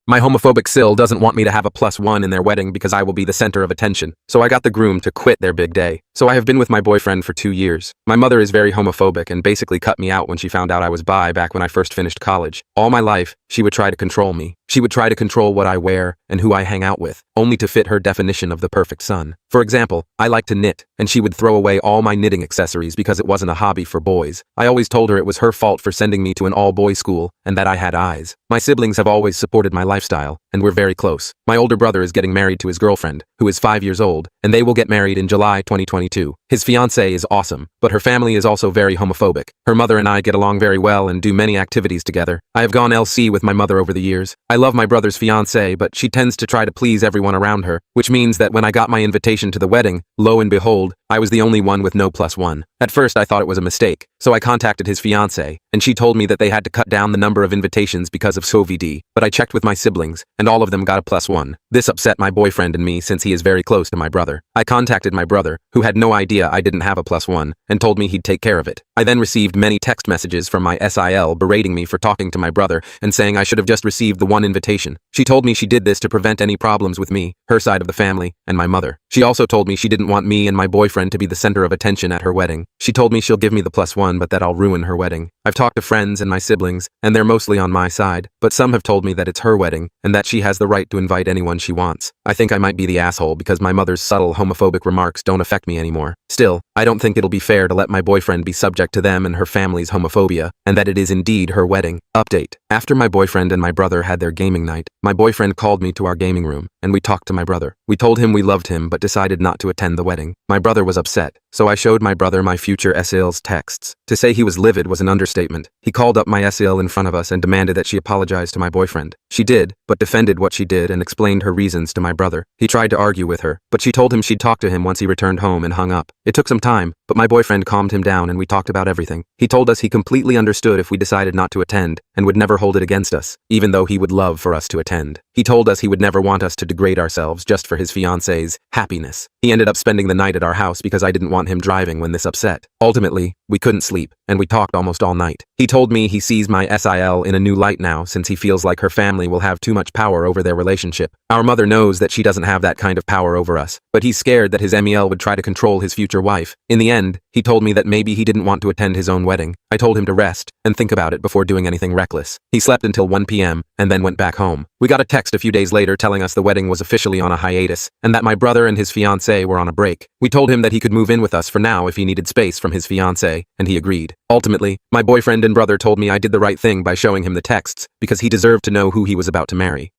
My homophobic SIL doesn't want me to have a +1 in their wedding because I will be the center of attention, so I got the groom to quit their big day. So I have been with my boyfriend for 2 years. My mother is very homophobic and basically cut me out when she found out I was bi back when I first finished college. All my life, she would try to control me. She would try to control what I wear and who I hang out with, only to fit her definition of the perfect son. For example, I like to knit, and she would throw away all my knitting accessories because it wasn't a hobby for boys. I always told her it was her fault for sending me to an all-boys school and that I had eyes. My siblings have always supported my lifestyle, and we're very close. My older brother is getting married to his girlfriend, who is 5 years old, and they will get married in July 2022. His fiancée is awesome, but her family is also very homophobic. Her mother and I get along very well and do many activities together. I have gone LC with my mother over the years. I love my brother's fiancée, but she tends to try to please everyone around her, which means that when I got my invitation to the wedding, lo and behold, I was the only one with no +1. At first I thought it was a mistake, so I contacted his fiancée, and she told me that they had to cut down the number of invitations because of SOVD, but I checked with my siblings, and all of them got a +1. This upset my boyfriend and me since he is very close to my brother. I contacted my brother, who had no idea I didn't have a +1, and told me he'd take care of it. I then received many text messages from my SIL berating me for talking to my brother and saying I should have just received the one invitation. She told me she did this to prevent any problems with me, her side of the family, and my mother. She also told me she didn't want me and my boyfriend to be the center of attention at her wedding. She told me she'll give me the +1 but that I'll ruin her wedding. I've talked to friends and my siblings, and they're mostly on my side, but some have told me that it's her wedding and that she has the right to invite anyone she wants. I think I might be the asshole because my mother's subtle homophobic remarks don't affect me anymore. Still, I don't think it'll be fair to let my boyfriend be subject to them and her family's homophobia, and that it is indeed her wedding. Update. After my boyfriend and my brother had their gaming night, my boyfriend called me to our gaming room, and we talked to my brother. We told him we loved him but decided not to attend the wedding. My brother was upset, so I showed my brother my future SIL's texts. To say he was livid was an understatement. He called up my SIL in front of us and demanded that she apologize to my boyfriend. She did, but defended what she did and explained her reasons to my brother. He tried to argue with her, but she told him she'd talk to him once he returned home and hung up. It took some time, but my boyfriend calmed him down and we talked about everything. He told us he completely understood if we decided not to attend and would never hold it against us, even though he would love for us to attend. He told us he would never want us to degrade ourselves just for his fiancée's happiness. He ended up spending the night at our house because I didn't want him driving when this upset. Ultimately, we couldn't sleep, and we talked almost all night. He told me he sees my SIL in a new light now since he feels like her family will have too much power over their relationship. Our mother knows that she doesn't have that kind of power over us, but he's scared that his MEL would try to control his future wife. In the end, he told me that maybe he didn't want to attend his own wedding. I told him to rest and think about it before doing anything reckless. He slept until 1 p.m. and then went back home. We got a text a few days later telling us the wedding was officially on a hiatus and that my brother and his fiancée were on a break. We told him that he could move in with us for now if he needed space from his fiancée, and he agreed. Ultimately, my boyfriend and brother told me I did the right thing by showing him the texts because he deserved to know who he was about to marry.